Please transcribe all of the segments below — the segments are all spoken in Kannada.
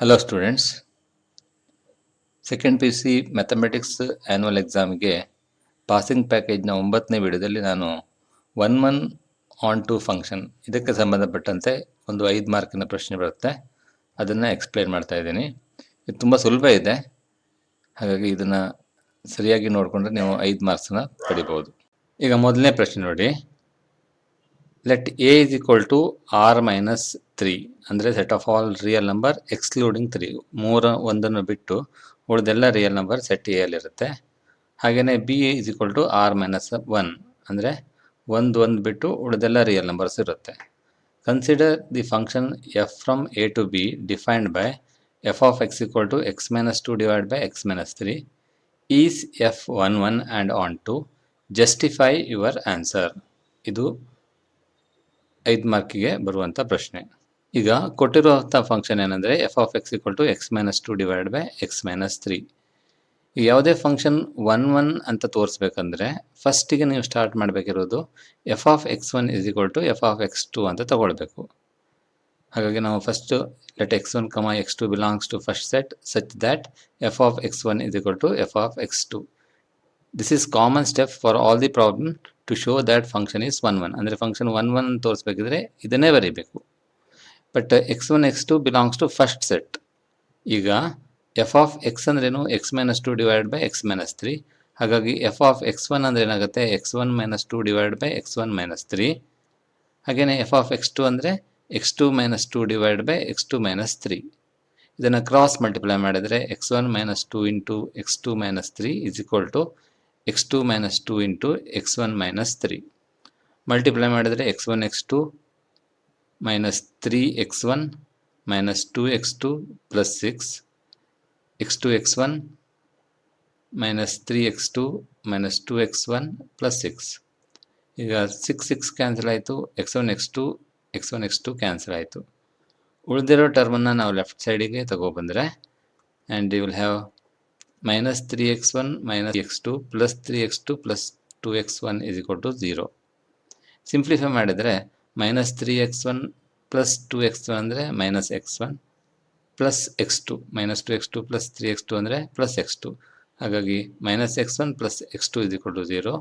Hello students, second P U C mathematics annual ಎಕ್ಸಾಮ್ಗೆ ಪಾಸಿಂಗ್ ಪ್ಯಾಕೇಜ್ನ 9ನೇ ವಿಡಿಯೋದಲ್ಲಿ ನಾನು 1 ಆನ್ ಟು ಫಂಕ್ಷನ್ ಇದಕ್ಕೆ ಸಂಬಂಧಪಟ್ಟಂತೆ ಒಂದು 5 ಮಾರ್ಕಿನ ಪ್ರಶ್ನೆ ಬರುತ್ತೆ. ಅದನ್ನು ಎಕ್ಸ್ಪ್ಲೇನ್ ಮಾಡ್ತಾ ಇದ್ದೀನಿ. ಇದು ತುಂಬ ಸುಲಭ ಇದೆ, ಹಾಗಾಗಿ ಇದನ್ನು ಸರಿಯಾಗಿ ನೋಡಿಕೊಂಡ್ರೆ ನೀವು 5 ಮಾರ್ಕ್ಸನ್ನ ಪಡಿಬೋದು. ಈಗ ಮೊದಲನೇ ಪ್ರಶ್ನೆ ನೋಡಿ, let A is equal to R minus 3 ಅಂದರೆ set of all real number excluding 3, ಒಂದನ್ನು ಬಿಟ್ಟು ಉಳಿದೆಲ್ಲ ರಿಯಲ್ ನಂಬರ್ ಸೆಟ್ ಎ ಅಲ್ಲಿರುತ್ತೆ. ಹಾಗೆಯೇ B is equal to R minus 1 ಅಂದರೆ ಒಂದು ಬಿಟ್ಟು ಉಳಿದೆಲ್ಲ ರಿಯಲ್ ನಂಬರ್ಸ್ ಇರುತ್ತೆ. Consider the function f from A to B defined by f of x equal to x minus 2 divide by x minus 3 is f 1 and on to justify your answer. ಇದು 5 ಮಾರ್ಕಿಗೆ ಬರುವಂಥ ಪ್ರಶ್ನೆ. ಈಗ ಕೊಟ್ಟಿರುವಂಥ ಫಂಕ್ಷನ್ ಏನಂದರೆ f of x equal to x minus 2 divide by x minus 3. ಈಗ ಯಾವುದೇ ಫಂಕ್ಷನ್ 1 ಅಂತ ತೋರಿಸ್ಬೇಕಂದ್ರೆ ಫಸ್ಟಿಗೆ ನೀವು ಸ್ಟಾರ್ಟ್ ಮಾಡಬೇಕಿರೋದು f of x 1 is equal to f of x 2 ಅಂತ ತಗೊಳ್ಬೇಕು. ಹಾಗಾಗಿ ನಾವು first let x 1 comma x 2 belongs to first set such that f of x 1 is equal to f of x 2. This is common step for all the problem to show that function is 1 ಅಂದರೆ ಫಂಕ್ಷನ್ 1 ತೋರಿಸ್ಬೇಕಿದ್ರೆ ಇದನ್ನೇ ಬರೀಬೇಕು. But x 1 x 2 belongs to first set. ಈಗ ಎಫ್ ಆಫ್ ಎಕ್ಸ್ ಅಂದ್ರೇನು x minus 2 divide by x minus 3. ಹಾಗಾಗಿ ಎಫ್ ಆಫ್ ಎಕ್ಸ್ 1 ಅಂದರೆ ಏನಾಗುತ್ತೆ x 1 minus 2 divide by x 1 minus 3. ಹಾಗೆಯೇ ಎಫ್ ಆಫ್ ಎಕ್ಸ್ 2 ಅಂದರೆ x 2 minus 2 divide by x 2 minus 3. ಇದನ್ನು ಕ್ರಾಸ್ ಮಲ್ಟಿಪ್ಲೈ ಮಾಡಿದರೆ x 1 minus 2 into x 2 minus 3 is equal to x 2 minus 2 into x 1 minus 3. Multiply ಮಾಡಿದರೆ x 1 x 2 minus 3 x 1 minus 2 x 2 plus 6 X 2 x 1 minus 3 x 2 minus 2 x 1 plus 6. ಈಗ 6 ಕ್ಯಾನ್ಸಲ್ ಆಯಿತು, x 1 x 2 x 1 x 2 cancel ಆಯಿತು. ಉಳಿದಿರೋ ಟರ್ಮನ್ನು ನಾವು ಲೆಫ್ಟ್ ಸೈಡಿಗೆ ತಗೊಬಂದರೆ and you will have minus 3 x 1 minus x 2 plus 3 x 2 plus 2 x 1 is equal to 0. Simplify ಮಾಡಿದರೆ ಮೈನಸ್ 3 ಎಕ್ಸ್ 1 ಪ್ಲಸ್ 2 ಎಕ್ಸ್ 1 ಅಂದರೆ minus x 1 plus x 2 minus 2 x 2 plus 3 x 2 ಅಂದರೆ ಪ್ಲಸ್ ಎಕ್ಸ್ 2. ಹಾಗಾಗಿ minus x 1 plus x 2 is equal to 0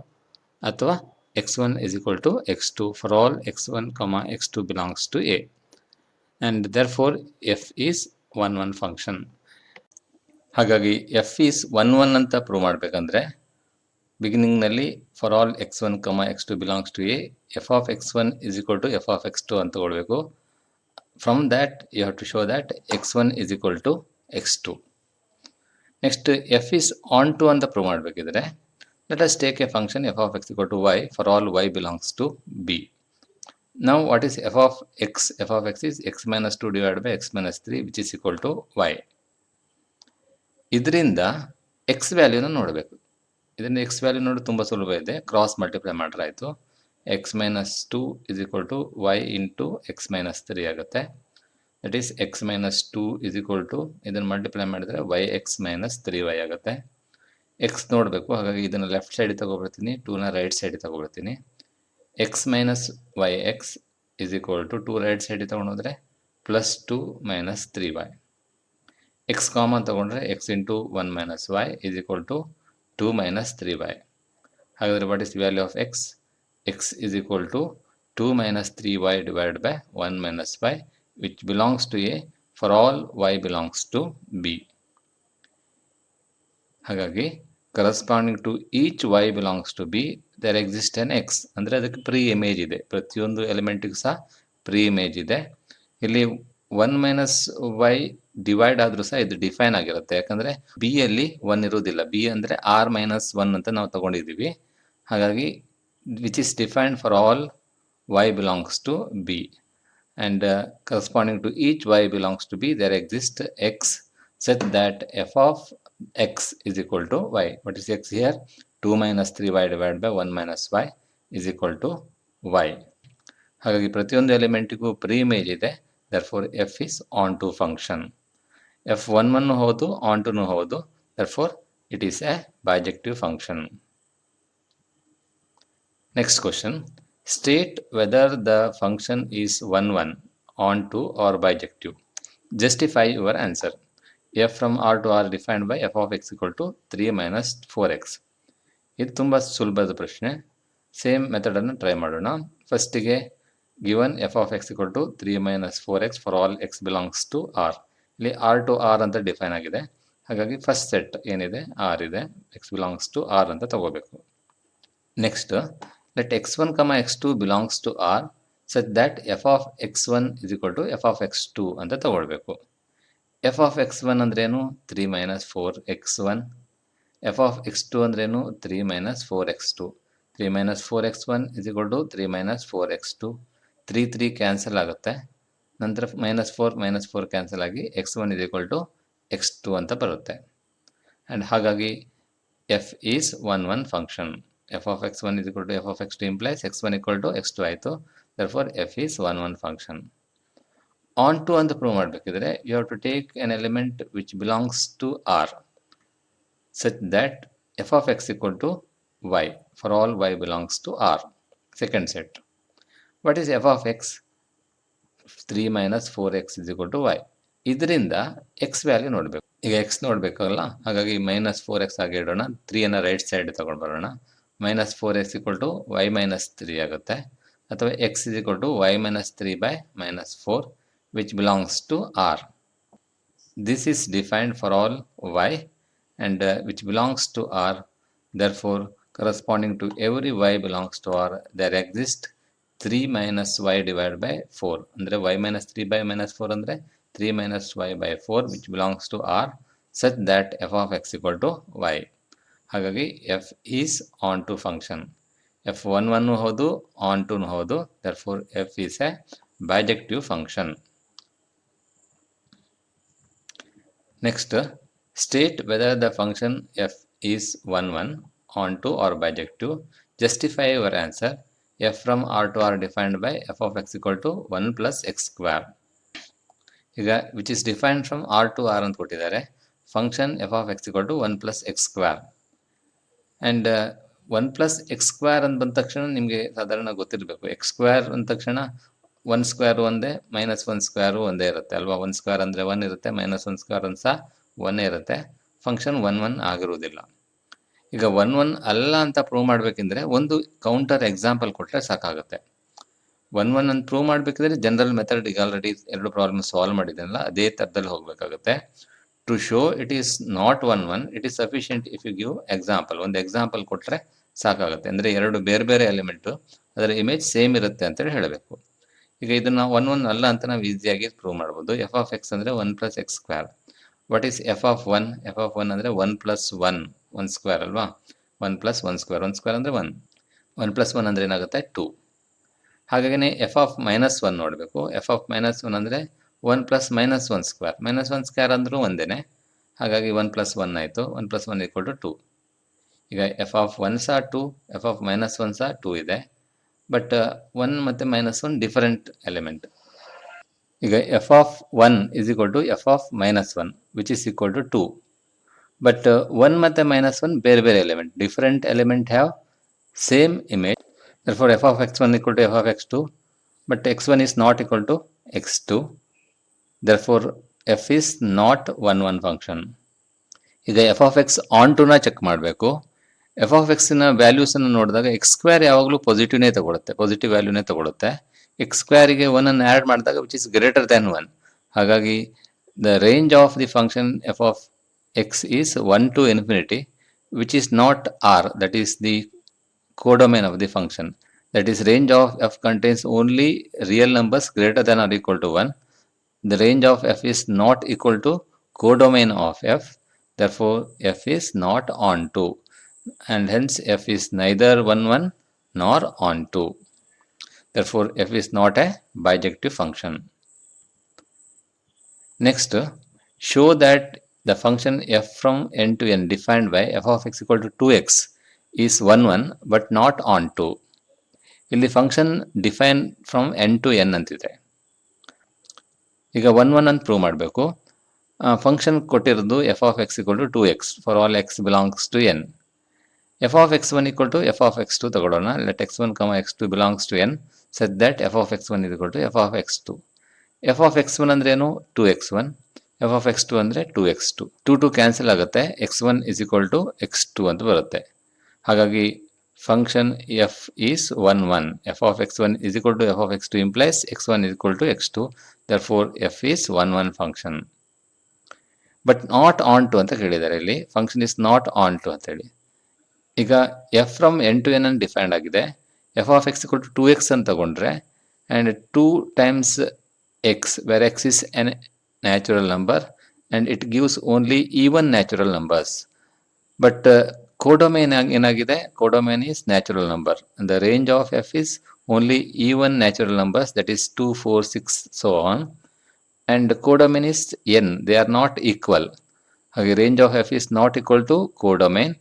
ಅಥವಾ x 1 is equal to x 2 for all x 1 comma x 2 belongs to A and therefore f is 1 function. ಹಾಗಾಗಿ ಎಫ್ ಈಸ್ 1 ಅಂತ ಪ್ರೂವ್ ಮಾಡಬೇಕಂದ್ರೆ ಬಿಗಿನಿಂಗ್ನಲ್ಲಿ for all x 1 comma x 2 belongs to A f of x 1 is equal to f of x 2 ಅಂತ ತಗೊಳ್ಬೇಕು. From that you have to show that x1 is equal to x2. Next f is onto ಅಂತ prove ಮಾಡಬೇಕಿದ್ರೆ let us take a function f of x equal to y for all y belongs to b. Now what is f of x? F of x is x minus 2 divided by x minus 3 which is equal to y. ಇದರಿಂದ x ವ್ಯಾಲ್ಯೂನ ನೋಡಬೇಕು. ಇದರಿಂದ x ವ್ಯಾಲ್ಯೂ ನೋಡಿ ತುಂಬ ಸುಲಭ ಇದೆ, ಕ್ರಾಸ್ ಮಲ್ಟಿಪ್ಲೈ ಮಾಡ್ರೆ ಆಯಿತು. x minus 2 is equal to y into x minus 3 ಆಗುತ್ತೆ. That is x minus 2 is equal to ಇದನ್ನು ಮಲ್ಟಿಪ್ಲೈ ಮಾಡಿದರೆ yx minus 3y ಆಗುತ್ತೆ. x ನೋಡಬೇಕು, ಹಾಗಾಗಿ ಇದನ್ನು ಲೆಫ್ಟ್ ಸೈಡಿಗೆ ತಗೊಬರ್ತೀನಿ, 2ನ ರೈಟ್ ಸೈಡಿಗೆ ತಗೊಬರ್ತೀನಿ. x minus yx is equal to 2 ರೈಟ್ ಸೈಡಿಗೆ ತೊಗೊಂಡೋದ್ರೆ plus 2 minus 3y. x common ತೊಗೊಂಡ್ರೆ x into 1 minus y is equal to 2 minus 3y. ಹಾಗಾದರೆ what is the value of x? x is equal to 2 minus 3y divided by 1 minus y which belongs to a for all y belongs to b. ಹಾಗಾಗಿ corresponding to each y belongs to b there exists an x ಅಂದರೆ ಅದಕ್ಕೆ ಪ್ರೀ ಇಮೇಜ್ ಇದೆ. ಪ್ರತಿಯೊಂದು ಎಲಿಮೆಂಟಿಗೂ ಸಹ ಪ್ರೀ ಇಮೇಜ್ ಇದೆ. ಇಲ್ಲಿ 1 ಮೈನಸ್ ವೈ ಡಿವೈಡ್ ಆದರೂ ಸಹ ಇದು ಡಿಫೈನ್ ಆಗಿರುತ್ತೆ, ಯಾಕಂದರೆ ಬಿ ಯಲ್ಲಿ 1 ಇರೋದಿಲ್ಲ. ಬಿ ಅಂದರೆ ಆರ್ ಮೈನಸ್ 1 ಅಂತ ನಾವು ತಗೊಂಡಿದ್ದೀವಿ. ಹಾಗಾಗಿ which is defined for all y belongs to b and corresponding to each y belongs to b there exists x such that f of x is equal to y. What is x here? 2 minus 3y divided by 1 minus y is equal to y. ಹಾಗಾಗಿ ಪ್ರತಿಯೊಂದು ಎಲಿಮೆಂಟಿಗೂ ಪ್ರೀ ಇಮೇಜ್ ಇದೆ, therefore f is onto function. f 1 ಹೌದು, onto ಹೌದು, therefore it is a bijective function. Next question. State whether the function is 1 onto or bijective. Justify your answer. F from R to R defined by f of x equal to 3 minus 4x. ಇದು ತುಂಬ ಸುಲಭದ ಪ್ರಶ್ನೆ. ಸೇಮ್ ಮೆಥಡನ್ನು ಟ್ರೈ ಮಾಡೋಣ. ಫಸ್ಟಿಗೆ given f of x equal to 3 minus 4x for all x belongs to R. ಇಲ್ಲಿ ಆರ್ ಟು ಆರ್ ಅಂತ ಡಿಫೈನ್ ಆಗಿದೆ. ಹಾಗಾಗಿ ಫಸ್ಟ್ ಸೆಟ್ ಏನಿದೆ ಆರ್ ಇದೆ, ಎಕ್ಸ್ ಬಿಲಾಂಗ್ಸ್ ಟು ಆರ್ ಅಂತ ತಗೋಬೇಕು. Next let x1, x2 belongs to R such that f of x1 is equal to f of x2 ಅಂತ ತಗೊಳ್ಬೇಕು. ಎಫ್ ಆಫ್ x1 ಅಂದ್ರೇನು 3 minus 4x1. F of x2 ಅಂದ್ರೇನು 3 minus 4x2. 3 minus 4x1 is equal to 3 minus 4x2. 3 cancel ಆಗುತ್ತೆ. ನಂತರ ಮೈನಸ್ 4 ಕ್ಯಾನ್ಸಲ್ ಆಗಿ x1 is equal to x2 ಅಂತ ಬರುತ್ತೆ. ಆ್ಯಂಡ್ ಹಾಗಾಗಿ f is 1 function. F of x1 is equal to f of x2 implies x1 equal to x2 ಆಯಿತು. therefore f is 1 ಫಂಕ್ಷನ್. ಆನ್ ಟು ಅಂತ ಪ್ರೂವ್ ಮಾಡಬೇಕಿದ್ರೆ you have to take an element which belongs to R such that f of x equal to y for all y belongs to R. Second set. What is f of x? 3 minus 4x is equal to y. ಇದರಿಂದ x ವ್ಯಾಲ್ಯೂ ನೋಡಬೇಕು. ಈಗ x ನೋಡಬೇಕಲ್ಲ, ಹಾಗಾಗಿ ಮೈನಸ್ 4x ಆಗಿ ಇಡೋಣ. 3ಯನ್ನು ರೈಟ್ ಸೈಡ್ ತಗೊಂಡು ಬರೋಣ. Minus 4x equal to y minus 3 ಆಗುತ್ತೆ. ಅಥವಾ x is equal to y minus 3 by minus 4 which belongs to R. This is defined for all y and which belongs to R. Therefore, corresponding to every y belongs to R, there exists 3 minus y divided by 4. ಅಂದರೆ y minus 3 by minus 4 ಅಂದರೆ 3 minus y by 4 which belongs to R such that f of x equal to y. ಹಾಗಾಗಿ f is onto function. f 1 ಹೌದು, onto ಹೌದು. therefore f is a bijective function. Next, state whether the function f is 1 onto or bijective. Justify your answer. f from R to R defined by f of x equal to 1 plus x square. ಈಗ which is defined from R to R ಅಂತ ಕೊಟ್ಟಿದ್ದಾರೆ. Function f of x equal to 1 plus x square. And 1 plus x square ಅಂತ ಬಂದ ತಕ್ಷಣ ನಿಮಗೆ ಸಾಧಾರಣ ಗೊತ್ತಿರಬೇಕು. x square ಅಂದ ತಕ್ಷಣ 1 ಸ್ಕ್ವೇರು ಒಂದೇ, ಮೈನಸ್ 1 ಸ್ಕ್ವೇರು ಒಂದೇ ಇರುತ್ತೆ ಅಲ್ವಾ. 1 ಸ್ಕ್ವೇರ್ ಅಂದರೆ 1 ಇರುತ್ತೆ, ಮೈನಸ್ 1 ಸ್ಕ್ವೇರ್ ಅಂತ ಸಹ 1 ಇರುತ್ತೆ. ಫಂಕ್ಷನ್ 1 ಆಗಿರುವುದಿಲ್ಲ. ಈಗ 1 ಅಲ್ಲ ಅಂತ ಪ್ರೂವ್ ಮಾಡಬೇಕೆಂದ್ರೆ ಒಂದು ಕೌಂಟರ್ ಎಕ್ಸಾಂಪಲ್ ಕೊಟ್ಟರೆ ಸಾಕಾಗುತ್ತೆ. 1 ಅಂತ ಪ್ರೂವ್ ಮಾಡಬೇಕಿದ್ರೆ ಜನರಲ್ ಮೆಥಡ್ ಈಗ ಆಲ್ರೆಡಿ 2 ಪ್ರಾಬ್ಲಮ್ ಸಾಲ್ವ್ ಮಾಡಿದ್ದೀನಲ್ಲ, ಅದೇ ಥರದಲ್ಲಿ ಹೋಗಬೇಕಾಗುತ್ತೆ. To show it is not 1 it is sufficient if you give example. ಒಂದು ಎಕ್ಸಾಂಪಲ್ ಕೊಟ್ಟರೆ ಸಾಕಾಗುತ್ತೆ. ಅಂದರೆ 2 ಬೇರೆ ಬೇರೆ ಎಲಿಮೆಂಟು ಅದರ ಇಮೇಜ್ ಸೇಮ್ ಇರುತ್ತೆ ಅಂತೇಳಿ ಹೇಳಬೇಕು. ಈಗ ಇದನ್ನು 1 ಅಲ್ಲ ಅಂತ ನಾವು ಈಸಿಯಾಗಿ ಪ್ರೂವ್ ಮಾಡ್ಬೋದು. ಎಫ್ ಆಫ್ ಎಕ್ಸ್ ಅಂದರೆ 1 plus x square. What is f of 1? F of 1 ಅಂದರೆ 1 plus 1 ಸ್ಕ್ವೇರ್ ಅಲ್ವಾ. 1 plus 1 ಸ್ಕ್ವೇರ್, 1 ಸ್ಕ್ವೇರ್ ಅಂದರೆ 1. 1 plus 1 ಅಂದರೆ ಏನಾಗುತ್ತೆ 2. ಹಾಗಾಗಿ ಎಫ್ ಆಫ್ ಮೈನಸ್ 1 ನೋಡಬೇಕು. ಎಫ್ ಆಫ್ ಮೈನಸ್ 1 ಅಂದರೆ 1 plus minus 1 square. Minus 1 square ಅಂದರೂ ಒಂದೇ. ಹಾಗಾಗಿ 1 plus 1 ಆಯಿತು. 1 plus 1 equal to 2. ಈಗ ಎಫ್ ಆಫ್ 1 ಸಹ 2, ಎಫ್ ಆಫ್ ಮೈನಸ್ 1 ಸಹ 2 ಇದೆ. ಬಟ್ 1 ಮತ್ತು ಮೈನಸ್ 1 ಡಿಫರೆಂಟ್ ಎಲಿಮೆಂಟ್. ಈಗ f of 1 is equal to f of minus 1 which is equal to 2. But 1 ಮತ್ತು ಮೈನಸ್ 1 ಬೇರೆ ಬೇರೆ element. Different element have same image. therefore f of x1 equal to f of x2. but x1 is not equal to x2. therefore f is not 1 ಫಂಕ್ಷನ್. ಈಗ ಎಫ್ ಆಫ್ ಎಕ್ಸ್ ಆನ್ ಟುನ ಚೆಕ್ ಮಾಡಬೇಕು. ಎಫ್ ಆಫ್ ಎಕ್ಸ್ನ ವ್ಯಾಲ್ಯೂಸನ್ನು ನೋಡಿದಾಗ ಎಕ್ಸ್ ಸ್ಕ್ವೇರ್ ಯಾವಾಗಲೂ ಪಾಸಿಟಿವ್ನೇ ತಗೊಳುತ್ತೆ, ಪಾಸಿಟಿವ್ ವ್ಯಾಲ್ಯೂನೇ ತಗೊಳುತ್ತೆ. ಎಕ್ಸ್ ಸ್ಕ್ವೇರಿಗೆ 1 ಆ್ಯಡ್ ಮಾಡಿದಾಗ ವಿಚ್ ಇಸ್ ಗ್ರೇಟರ್ ದ್ಯಾನ್ 1. ಹಾಗಾಗಿ the range of the function f of x is 1 to infinity which is not R, that is the codomain of the function. That is, range of f contains only real numbers greater than or equal to 1. The range of f is not equal to codomain of f. Therefore f is not onto, and hence f is neither 1 nor onto. Therefore f is not a bijective function. Next, show that the function f from n to n defined by f of x equal to 2x is 1 but not onto. ಇಲ್ಲಿ function define from n to n ಅಂತಿದೆ. ಈಗ 1 ಅಂತ ಪ್ರೂವ್ ಮಾಡಬೇಕು. ಫಂಕ್ಷನ್ ಕೊಟ್ಟಿರೋದು f of x equal to 2x for all x belongs to n. F of x1 equal to f of x2 ತಗೊಳ್ಳೋಣ. Let x1, x2 belongs to n such that f of x1 is equal to f of x2. F of x one ಅಂದ್ರೆ ಏನು? 2x1. F of X to ಅಂದರೆ 2x2. 2 ಕ್ಯಾನ್ಸಲ್ ಆಗುತ್ತೆ, x1 is equal to x2 ಅಂತ ಬರುತ್ತೆ. ಹಾಗಾಗಿ function f is 1 1. F of x1 is equal to f of x2 implies x1 is equal to x2. Therefore f is 1 1 function. But not onto ಅಂತ ಕೇಳಿದ್ದಾರೆ ಇಲ್ಲಿ. Function is not onto ಅಂತ ಹೇಳಿ. ಈಗ f from N to N ಅನ್ನು ಡಿಫೈನ್ಡ್ ಆಗಿದೆ. F of x equal to 2x ಅಂತ ತಗೊಂಡ್ರೆ and 2 times x where x is N natural number and it gives only even natural numbers. But codomain ಏನಾಗಿದೆ? Codomain is natural number. The range of f is only even natural numbers, that is 2 4 6 so on. And codomain is n, they are not equal. ಹಾಗೆ range of f is not equal to codomain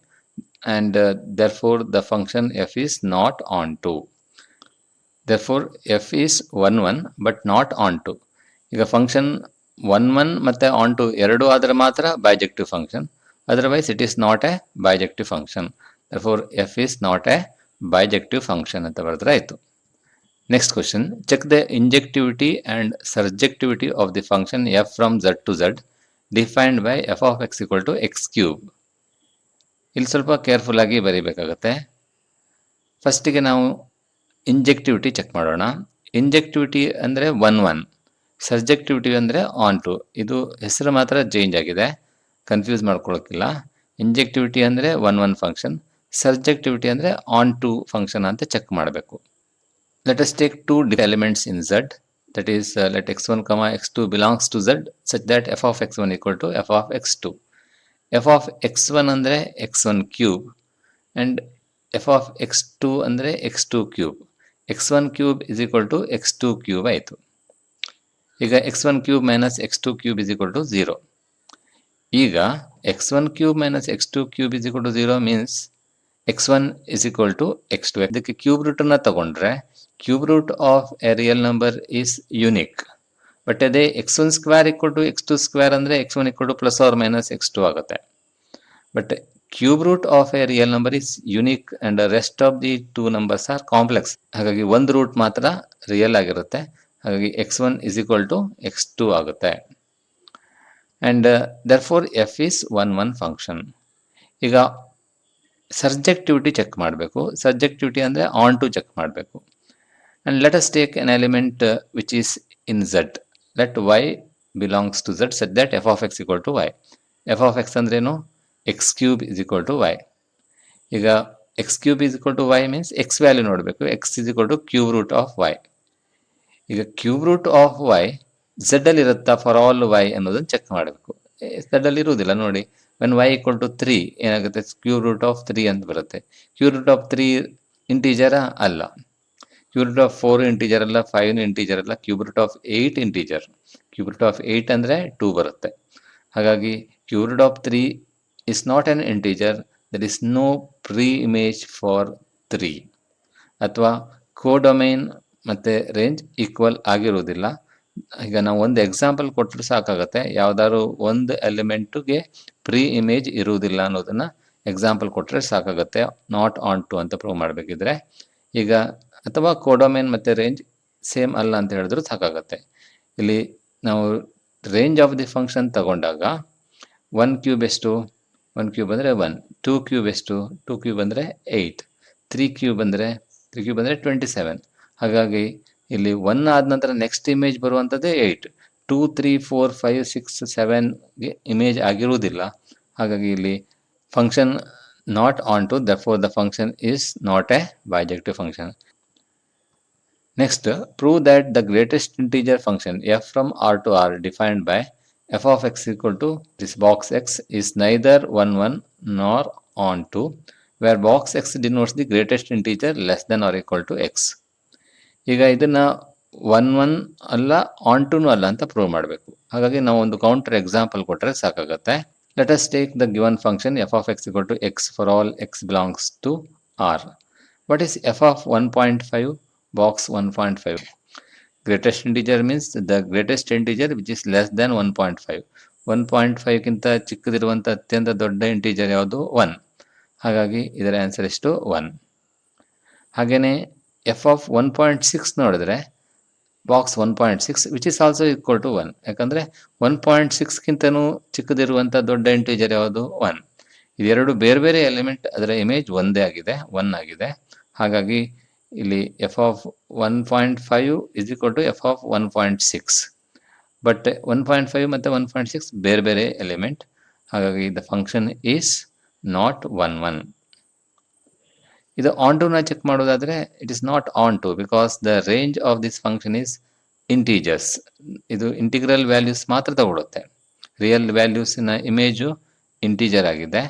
and therefore the function f is not onto. Therefore f is 1 1 but not onto. ಈಗ ಫಂಕ್ಷನ್ 1 1 ಮತ್ತು onto ಎರಡು ಆದರೆ ಮಾತ್ರ bijective function, otherwise it is not a bijective function. Therefore f is not a bijective function ಅಂತ ಬರೆದ್ರೆ ಆಯಿತು. Next question, check the injectivity and surjectivity of the function f from z to z defined by f of x equal to x cube. ಇಲ್ಲಿ ಸ್ವಲ್ಪ ಕೇರ್ಫುಲ್ ಆಗಿ ಬರೀಬೇಕಾಗತ್ತೆ. ಫಸ್ಟಿಗೆ ನಾವು ಇಂಜೆಕ್ಟಿವಿಟಿ ಚೆಕ್ ಮಾಡೋಣ. ಇಂಜೆಕ್ಟಿವಿಟಿ ಅಂದರೆ 1 1, ಸರ್ಜೆಕ್ಟಿವಿಟಿ ಅಂದರೆ ಆನ್ ಟು. ಇದು ಹೆಸರು ಮಾತ್ರ ಚೇಂಜ್ ಆಗಿದೆ, ಕನ್ಫ್ಯೂಸ್ ಮಾಡ್ಕೊಳ್ಳೋಕ್ಕಿಲ್ಲ. ಇಂಜೆಕ್ಟಿವಿಟಿ ಅಂದರೆ 1 1 ಫಂಕ್ಷನ್, ಸರ್ಜೆಕ್ಟಿವಿಟಿ ಅಂದರೆ ಆನ್ ಟು ಫಂಕ್ಷನ್ ಅಂತ ಚೆಕ್ ಮಾಡಬೇಕು. Let us take two elements in z, that is let x1 comma x2 belongs to z such that f of x1 equal to f of x2. f of x1 ಅಂದರೆ x1 cube and f of x2 ಅಂದರೆ x2 cube. x1 cube is equal to x2 cube ಆಯಿತು. ಈಗ x1 cube minus x2 cube is equal to 0. ಈಗ x1 cube minus x2 cube is equal to 0 means x1 is equal to x2. ಇದಕ್ಕೆ ಕ್ಯೂಬ್ ರೂಟನ್ನು ತಗೊಂಡ್ರೆ cube root of a real number is unique. But ಅದೇ x1 square equal to x2 square ಅಂದರೆ x1 equal to plus or minus x2 ಆಗುತ್ತೆ. But cube root of a real number is unique and rest of the two numbers are complex. ಹಾಗಾಗಿ ಒಂದು ರೂಟ್ ಮಾತ್ರ ರಿಯಲ್ ಆಗಿರುತ್ತೆ. ಹಾಗಾಗಿ x1 is equal to x2 ಆಗುತ್ತೆ. ಆ್ಯಂಡ್ ದರ್ಫೋರ್ ಎಫ್ ಈಸ್ 1 1 ಫಂಕ್ಷನ್. ಈಗ ಸರ್ಜೆಕ್ಟಿವಿಟಿ ಚೆಕ್ ಮಾಡಬೇಕು. ಸರ್ಜೆಕ್ಟಿವಿಟಿ ಅಂದರೆ ಆನ್ ಟು ಚೆಕ್ ಮಾಡಬೇಕು. And let us take an element which is in z. Let y belongs to z such that f of x equal to y. f of x ಅಂದ್ರೇನು? x cube is equal to y. ಈಗ x cube is equal to y means x value ನೋಡಬೇಕು. x is equal to cube root of y. ಈಗ cube root of y z ಅಲ್ಲಿ ಇರುತ್ತಾ ಫಾರ್ ಆಲ್ y ಅನ್ನೋದನ್ನು ಚೆಕ್ ಮಾಡಬೇಕು. z ಅಲ್ಲಿ ಇರುವುದಿಲ್ಲ ನೋಡಿ. when y equal to 3 ಏನಾಗುತ್ತೆ? ಕ್ಯೂಬ್ ರೂಟ್ ಆಫ್ 3 ಅಂತ ಬರುತ್ತೆ. ಕ್ಯೂಬ್ ರೂಟ್ ಆಫ್ 3 ಇಂಟೀಜರಾ? ಅಲ್ಲ. ಕ್ಯೂಬ್ ರೂಟ್ ಆಫ್ 4 ಇಂಟೀಜರ್ ಅಲ್ಲ, 5 ಇಂಟೀಜರ್ ಅಲ್ಲ, cube root of 8 integer. Cube root of 8 ಅಂದರೆ 2 ಬರುತ್ತೆ. ಹಾಗಾಗಿ cube root of 3 is not an integer, there is no pre image for 3. ಅಥವಾ ಕೋಡೊಮೈನ್ ಮತ್ತು ರೇಂಜ್ ಈಕ್ವಲ್ ಆಗಿರುವುದಿಲ್ಲ. ಈಗ ನಾವು ಒಂದು ಎಕ್ಸಾಂಪಲ್ ಕೊಟ್ಟರೆ ಸಾಕಾಗುತ್ತೆ. ಯಾವುದಾದ್ರು ಒಂದು ಎಲಿಮೆಂಟ್ಗೆ ಪ್ರೀ ಇಮೇಜ್ ಇರುವುದಿಲ್ಲ ಅನ್ನೋದನ್ನು ಎಕ್ಸಾಂಪಲ್ ಕೊಟ್ಟರೆ ಸಾಕಾಗುತ್ತೆ, ನಾಟ್ ಆನ್ ಟು ಅಂತ ಪ್ರೂವ್ ಮಾಡಬೇಕಿದ್ರೆ. ಈಗ ಅಥವಾ ಕೋಡೊಮೈನ್ ಮತ್ತು ರೇಂಜ್ ಸೇಮ್ ಅಲ್ಲ ಅಂತ ಹೇಳಿದ್ರು ಸಾಕಾಗುತ್ತೆ. ಇಲ್ಲಿ ನಾವು ರೇಂಜ್ ಆಫ್ ದಿ ಫಂಕ್ಷನ್ ತಗೊಂಡಾಗ 1 ಕ್ಯೂಬ್ ಎಷ್ಟು? 1 ಕ್ಯೂಬ್ ಅಂದರೆ 1. 2 ಕ್ಯೂಬ್ ಎಷ್ಟು? 2 ಕ್ಯೂಬ್ ಅಂದರೆ 8. 3 ಕ್ಯೂಬ್ ಅಂದರೆ 27. ಹಾಗಾಗಿ ಇಲ್ಲಿ 1 ಆದ ನಂತರ ನೆಕ್ಸ್ಟ್ ಇಮೇಜ್ ಬರುವಂಥದ್ದೇ 8. 2 3 4 5 6 7ಗೆ ಇಮೇಜ್ ಆಗಿರುವುದಿಲ್ಲ. ಹಾಗಾಗಿ ಇಲ್ಲಿ function not onto, therefore the function is not a bijective function. Next, prove that the greatest integer function f from r to r defined by f of x equal to this box x is neither 1 1 nor onto, where box x denotes the greatest integer less than or equal to x. ಈಗ ಇದನ್ನು 1 1 ಅಲ್ಲ, ಆನ್ಟುನೂ ಅಲ್ಲ ಅಂತ ಪ್ರೂವ್ ಮಾಡಬೇಕು. ಹಾಗಾಗಿ ನಾವು ಒಂದು ಕೌಂಟರ್ ಎಕ್ಸಾಂಪಲ್ ಕೊಟ್ಟರೆ ಸಾಕಾಗುತ್ತೆ. Let us take the given function f of x equal to x for all x belongs to r. What is f of 1.5? Box 1.5. Greatest integer means the greatest integer which is less than 1.5. 1.5ಗಿಂತ ಚಿಕ್ಕದಿರುವಂಥ ಅತ್ಯಂತ ದೊಡ್ಡ ಇಂಟೀಜರ್ ಯಾವುದು? 1. ಹಾಗಾಗಿ ಇದರ ಆನ್ಸರ್ ಎಷ್ಟು? 1. ಹಾಗೆಯೇ ಎಫ್ ಆಫ್ 1.6 ನೋಡಿದ್ರೆ box 1.6 which is also equal to 1. ಯಾಕಂದರೆ 1.6ಗಿಂತನೂ ಚಿಕ್ಕದಿರುವಂಥ ದೊಡ್ಡ ಇಂಟೀಜರ್ ಯಾವುದು? 1. ಇದೆರಡು ಬೇರೆ ಬೇರೆ ಎಲಿಮೆಂಟ್, ಅದರ ಇಮೇಜ್ ಒಂದೇ ಆಗಿದೆ, 1 ಆಗಿದೆ. ಹಾಗಾಗಿ ಇಲ್ಲಿ f of 1.5 is equal to f of 1.6. But 1.5 ಮತ್ತು 1.6 ಬೇರೆ ಬೇರೆ ಎಲಿಮೆಂಟ್. ಹಾಗಾಗಿ ದ ಫಂಕ್ಷನ್ ಈಸ್ ನಾಟ್ 1 ಇದು ಆನ್ ಟುನ ಚೆಕ್ ಮಾಡೋದಾದರೆ it is not onto, because the range of this function is integers. ಇದು ಇಂಟಿಗ್ರಲ್ ವ್ಯಾಲ್ಯೂಸ್ ಮಾತ್ರ ತಗೊಳುತ್ತೆ. ರಿಯಲ್ ವ್ಯಾಲ್ಯೂಸಿನ ಇಮೇಜು ಇಂಟೀಜರ್ ಆಗಿದೆ.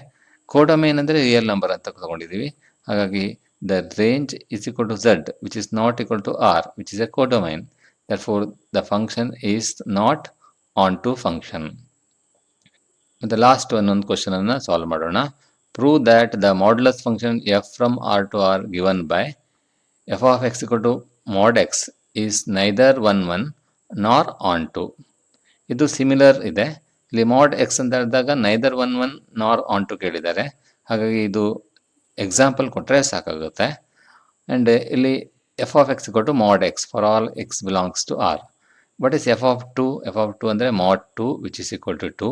ಕೋಡೊಮೈನ್ ಅಂದರೆ ರಿಯಲ್ ನಂಬರ್ ಅಂತ ತಗೊಂಡಿದ್ದೀವಿ. ಹಾಗಾಗಿ the range is equal to Z which is not equal to R which is a codomain. therefore the function is not onto function. ಮತ್ತು ಲಾಸ್ಟ್ ಒಂದು ಕ್ವಶನ್ ಅನ್ನು ಸಾಲ್ವ್ ಮಾಡೋಣ. Prove that the modulus function f from R to R given by f of x equal to mod x is neither 1 nor on to. ಇದು ಸಿಮಿಲರ್ ಇದೆ. ಇಲ್ಲಿ ಮಾಡ್ ಎಕ್ಸ್ ಅಂತ ಹೇಳಿದಾಗ ನೈದರ್ 1 ನಾರ್ ಆನ್ ಟು ಕೇಳಿದ್ದಾರೆ. ಹಾಗಾಗಿ ಇದು ಎಕ್ಸಾಂಪಲ್ ಕೊಟ್ಟರೆ ಸಾಕಾಗುತ್ತೆ. ಆ್ಯಂಡ್ ಇಲ್ಲಿ f of x equal to mod x for all x belongs to R. What is f of 2? F of 2 ಅಂದರೆ mod 2 which is equal to 2.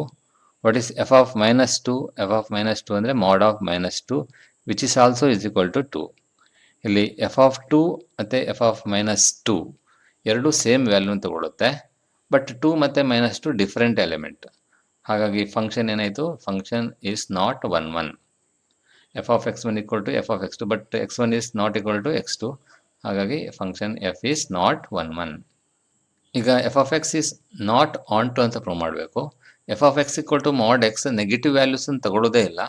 What is f of minus 2? F of minus 2 ಅಂದರೆ mod of minus 2 which is also is equal to 2. ಇಲ್ಲಿ ಎಫ್ ಆಫ್ 2 ಮತ್ತು ಎಫ್ ಆಫ್ ಮೈನಸ್ 2 ಎರಡೂ ಸೇಮ್ ವ್ಯಾಲ್ಯೂನ ತಗೊಳುತ್ತೆ. ಬಟ್ 2 ಮತ್ತು ಮೈನಸ್ 2 ಡಿಫ್ರೆಂಟ್ ಎಲಿಮೆಂಟ್. ಹಾಗಾಗಿ ಫಂಕ್ಷನ್ ಏನಾಯಿತು? Function is not 1 f of x1 equal to f of x2, but x1 is not equal to x2. ಹಾಗಾಗಿ ಫಂಕ್ಷನ್ ಎಫ್ ಈಸ್ ನಾಟ್ 1 ಈಗ f of x is not onto ಅಂತ ಪ್ರೂವ್ ಮಾಡಬೇಕು. F of x equal to mod x negative ವ್ಯಾಲ್ಯೂಸನ್ನು ತಗೊಳ್ಳೋದೇ ಇಲ್ಲ.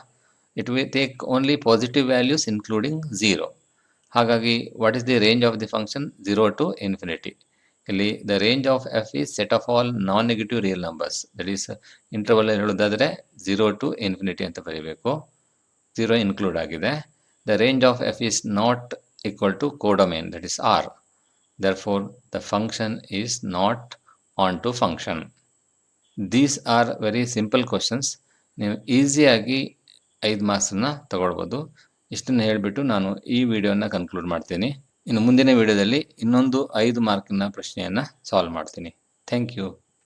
It will take only positive values including 0. ಹಾಗಾಗಿ what is the range of the function? 0 to infinity. ಇಲ್ಲಿ the range of f is set of all non negative real numbers. That is interval ಹೇಳೋದಾದರೆ 0 ಟು ಇನ್ಫಿನಿಟಿ ಅಂತ ಬರೀಬೇಕು. 0 ಇನ್ಕ್ಲೂಡ್ ಆಗಿದೆ. The range of f is not equal to codomain, that is R. Therefore, the function is not onto function. These are very simple questions. ನೀವು ಈಸಿಯಾಗಿ 5 ಮಾರ್ಕ್ಸನ್ನು ತಗೊಳ್ಬೋದು. ಇಷ್ಟನ್ನು ಹೇಳಿಬಿಟ್ಟು ನಾನು ಈ ವಿಡಿಯೋನ ಕನ್ಕ್ಲೂಡ್ ಮಾಡ್ತೀನಿ. ಇನ್ನು ಮುಂದಿನ ವಿಡಿಯೋದಲ್ಲಿ ಇನ್ನೊಂದು 5 ಮಾರ್ಕಿನ ಪ್ರಶ್ನೆಯನ್ನು ಸಾಲ್ವ್ ಮಾಡ್ತೀನಿ. Thank you.